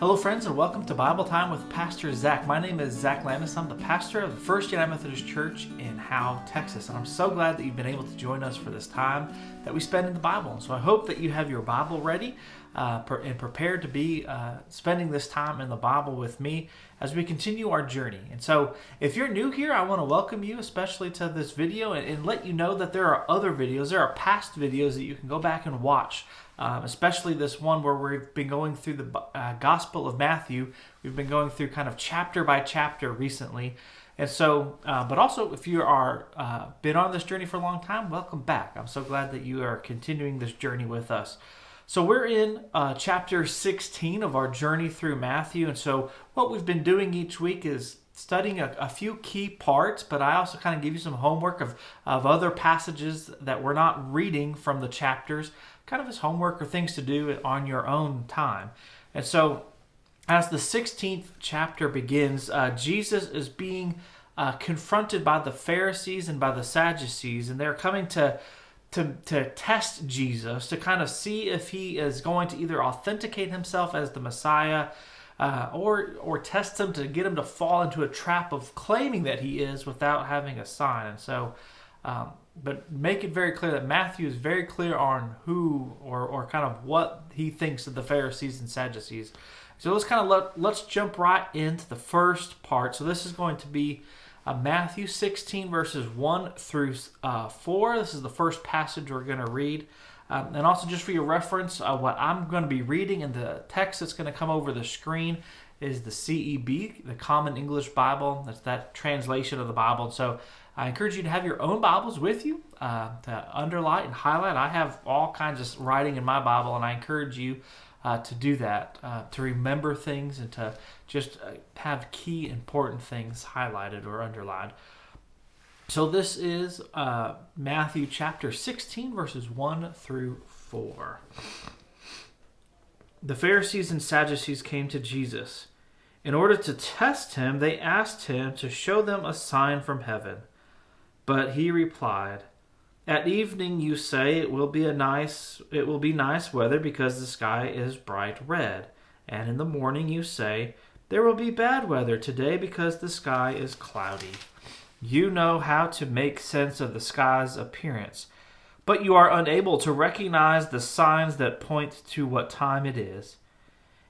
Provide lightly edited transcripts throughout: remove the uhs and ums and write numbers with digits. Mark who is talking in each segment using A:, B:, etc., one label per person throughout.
A: Hello friends, and welcome to Bible Time with Pastor Zach. My name is Zach Landis. I'm the pastor of the First United Methodist Church in Howe, Texas. And I'm so glad that you've been able to join us for this time that we spend in the Bible. And so I hope that you have your Bible ready and prepared to be spending this time in the Bible with me as we continue our journey. And so if you're new here, I want to welcome you especially to this video and let you know that there are other videos. There are past videos that you can go back and watch. Especially this one where we've been going through the Gospel of Matthew. We've been going through kind of chapter by chapter recently. And so, but also if you are been on this journey for a long time, welcome back. I'm so glad that you are continuing this journey with us. So we're in chapter 16 of our journey through Matthew. And so what we've been doing each week is studying a few key parts, but I also kind of give you some homework of other passages that we're not reading from the chapters, kind of as homework or things to do on your own time. And so as the 16th chapter begins, Jesus is being confronted by the Pharisees and by the Sadducees, and they're coming to test Jesus, to kind of see if he is going to either authenticate himself as the Messiah or test him to get him to fall into a trap of claiming that he is without having a sign. And so but make it very clear that Matthew is very clear on who or kind of what he thinks of the Pharisees and Sadducees. So let's jump right into the first part. So this is going to be Matthew 16 verses 1 through 4. This is the first passage we're going to read. And also just for your reference, what I'm going to be reading in the text that's going to come over the screen is the CEB, the Common English Bible. That's that translation of the Bible. So I encourage you to have your own Bibles with you to underline and highlight. I have all kinds of writing in my Bible, and I encourage you to do that, to remember things and to just have key important things highlighted or underlined. So this is Matthew chapter 16, verses 1 through 4. The Pharisees and Sadducees came to Jesus. In order to test him, they asked him to show them a sign from heaven. But he replied, "At evening you say it will be nice weather because the sky is bright red. And in the morning you say, there will be bad weather today because the sky is cloudy. You know how to make sense of the sky's appearance, but you are unable to recognize the signs that point to what time it is.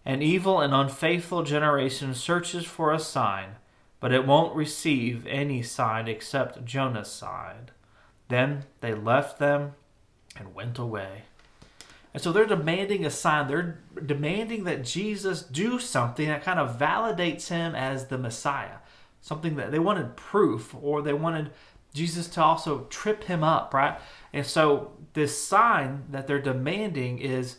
A: An evil and unfaithful generation searches for a sign, but it won't receive any sign except Jonah's sign." Then they left them and went away. And so they're demanding a sign. They're demanding that Jesus do something that kind of validates him as the Messiah. Something that they wanted proof, or they wanted Jesus to also trip him up, right? And so this sign that they're demanding is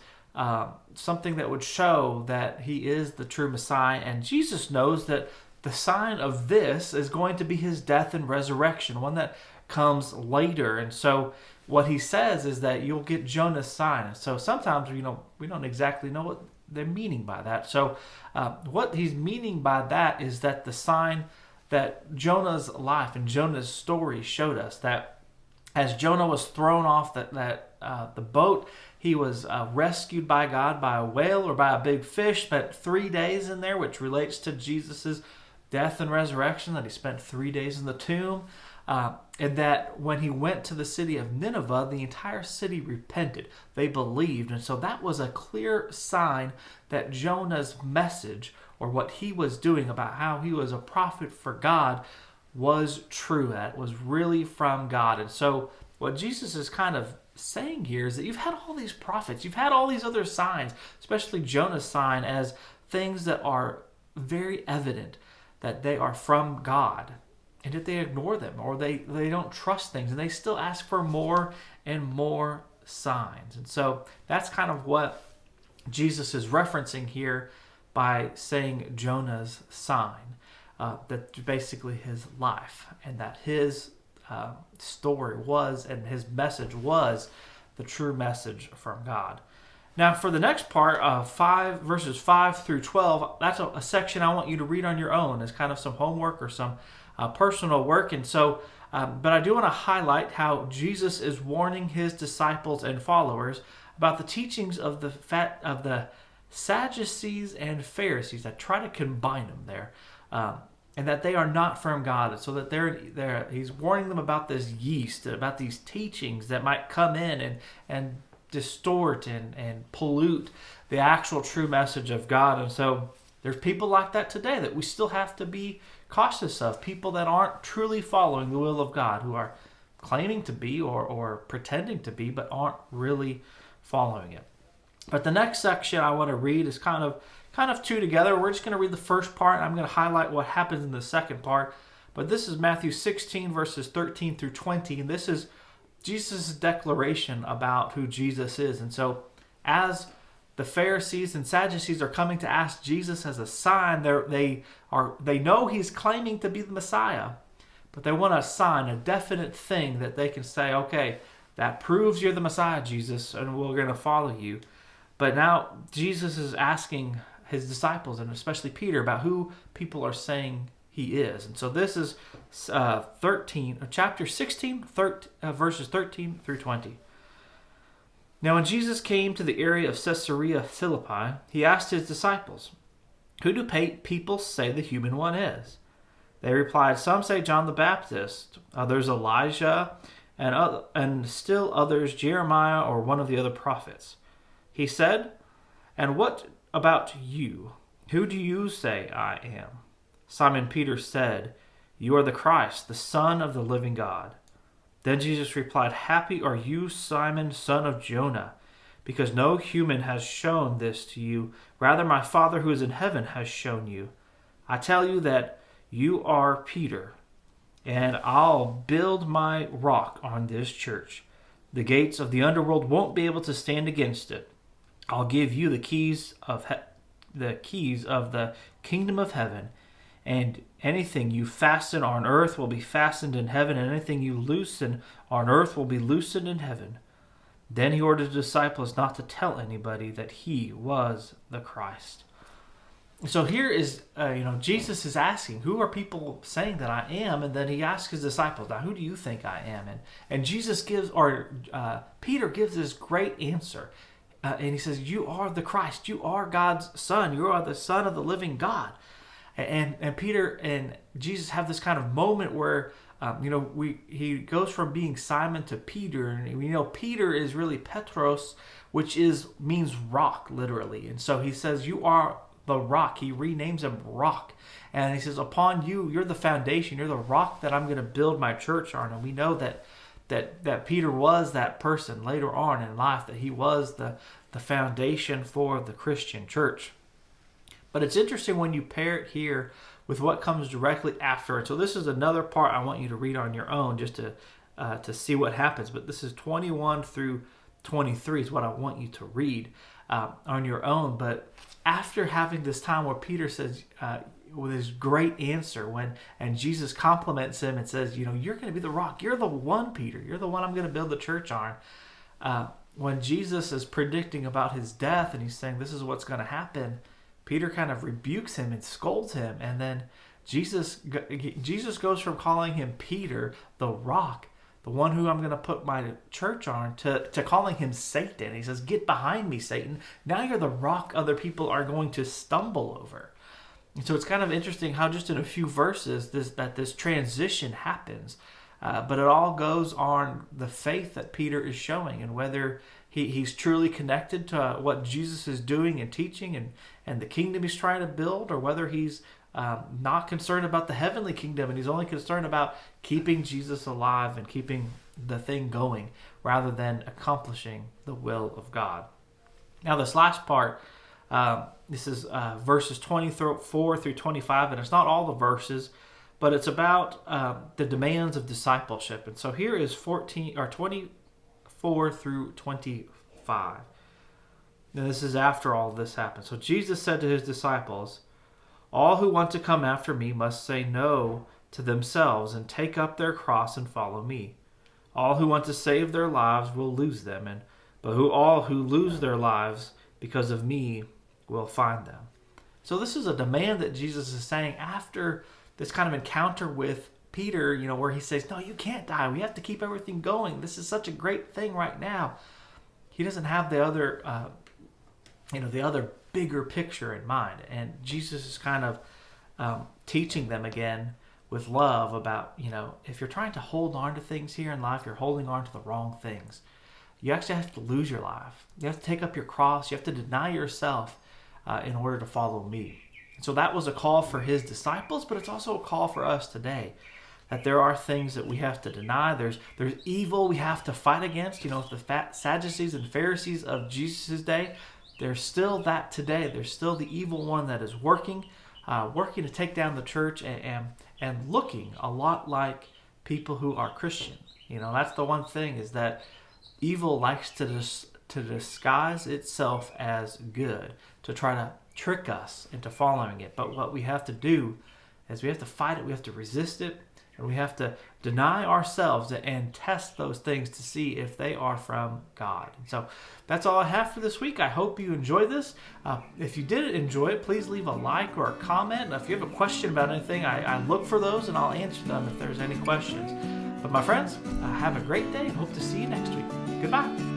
A: something that would show that he is the true Messiah. And Jesus knows that the sign of this is going to be his death and resurrection, one that comes later. And so what he says is that you'll get Jonah's sign. And so sometimes we don't exactly know what they're meaning by that. So what he's meaning by that is that the sign that Jonah's life and Jonah's story showed us, that as Jonah was thrown off the boat, he was rescued by God by a whale or by a big fish, spent 3 days in there, which relates to Jesus's death and resurrection, that he spent 3 days in the tomb, and that when he went to the city of Nineveh, the entire city repented. They believed. And so that was a clear sign that Jonah's message, or what he was doing about how he was a prophet for God, was true. That was really from God. And so what Jesus is kind of saying here is that you've had all these prophets, you've had all these other signs, especially Jonah's sign, as things that are very evident that they are from God. And yet they ignore them, or they don't trust things, and they still ask for more and more signs. And so that's kind of what Jesus is referencing here by saying Jonah's sign, that basically his life, and that his story was, and his message was, the true message from God. Now, for the next part, verses 5 through 12, that's a section I want you to read on your own as kind of some homework or some personal work. And so, but I do want to highlight how Jesus is warning his disciples and followers about the teachings of the Sadducees and Pharisees. I try to combine them there. And that they are not from God, so that he's warning them about this yeast, about these teachings that might come in and distort and pollute the actual true message of God. And so there's people like that today that we still have to be cautious of, people that aren't truly following the will of God, who are claiming to be or pretending to be, but aren't really following it. But the next section I want to read is kind of two together. We're just going to read the first part, and I'm going to highlight what happens in the second part. But this is Matthew 16, verses 13 through 20, and this is Jesus' declaration about who Jesus is. And so as the Pharisees and Sadducees are coming to ask Jesus as a sign, they know he's claiming to be the Messiah, but they want a sign, a definite thing that they can say, okay, that proves you're the Messiah, Jesus, and we're going to follow you. But now Jesus is asking his disciples, and especially Peter, about who people are saying he is. And so this is chapter 16, verses 13 through 20. Now when Jesus came to the area of Caesarea Philippi, he asked his disciples, "Who do people say the human one is?" They replied, "Some say John the Baptist, others Elijah, and still others Jeremiah or one of the other prophets." He said, "And what about you? Who do you say I am?" Simon Peter said, "You are the Christ, the Son of the living God." Then Jesus replied, "Happy are you, Simon, son of Jonah, because no human has shown this to you. Rather, my Father who is in heaven has shown you. I tell you that you are Peter, and I'll build my rock on this church. The gates of the underworld won't be able to stand against it. I'll give you the keys of the kingdom of heaven, and anything you fasten on earth will be fastened in heaven, and anything you loosen on earth will be loosened in heaven." Then he ordered the disciples not to tell anybody that he was the Christ. So here is, Jesus is asking, who are people saying that I am? And then he asks his disciples, now who do you think I am? And Peter gives this great answer. And he says, you are the Christ. You are God's son. You are the Son of the living God. And Peter and Jesus have this kind of moment where, he goes from being Simon to Peter. And we know Peter is really Petros, which means rock, literally. And so he says, you are the rock. He renames him Rock. And he says, upon you, you're the foundation. You're the rock that I'm going to build my church on. And we know that Peter was that person later on in life, that he was the foundation for the Christian church. But it's interesting when you pair it here with what comes directly after it. So this is another part I want you to read on your own just to see what happens. But this is 21 through 23 is what I want you to read on your own. But after having this time where Peter says, with his great answer, and Jesus compliments him and says, you're going to be the rock. You're the one, Peter. You're the one I'm going to build the church on. When Jesus is predicting about his death and he's saying this is what's going to happen, Peter kind of rebukes him and scolds him. And then Jesus goes from calling him Peter, the rock, the one who I'm going to put my church on, to calling him Satan. He says, get behind me, Satan. Now you're the rock other people are going to stumble over. And so it's kind of interesting how just in a few verses this transition happens. But it all goes on the faith that Peter is showing, and whether he's truly connected to what Jesus is doing and teaching and the kingdom he's trying to build, or whether he's not concerned about the heavenly kingdom and he's only concerned about keeping Jesus alive and keeping the thing going rather than accomplishing the will of God. Now this last part, this is verses 24 through 25, and it's not all the verses, but it's about the demands of discipleship. And so here is 24 through 25. Now this is after all this happened. So Jesus said to his disciples, "All who want to come after me must say no to themselves and take up their cross and follow me. All who want to save their lives will lose them, but all who lose their lives because of me will find them." So this is a demand that Jesus is saying after this kind of encounter with Peter, where he says, no, you can't die. We have to keep everything going. This is such a great thing right now. He doesn't have the other bigger picture in mind. And Jesus is kind of teaching them again with love about, if you're trying to hold on to things here in life, you're holding on to the wrong things. You actually have to lose your life. You have to take up your cross. You have to deny yourself in order to follow me. And so that was a call for his disciples, but it's also a call for us today. That there are things that we have to deny. There's evil we have to fight against. The Sadducees and Pharisees of Jesus' day, there's still that today. There's still the evil one that is working to take down the church and looking a lot like people who are Christian. That's the one thing, is that evil likes to disguise itself as good, to try to trick us into following it. But what we have to do is we have to fight it. We have to resist it. And we have to deny ourselves and test those things to see if they are from God. And so that's all I have for this week. I hope you enjoyed this. If you did enjoy it, please leave a like or a comment. If you have a question about anything, I look for those and I'll answer them if there's any questions. But my friends, have a great day and hope to see you next week. Goodbye.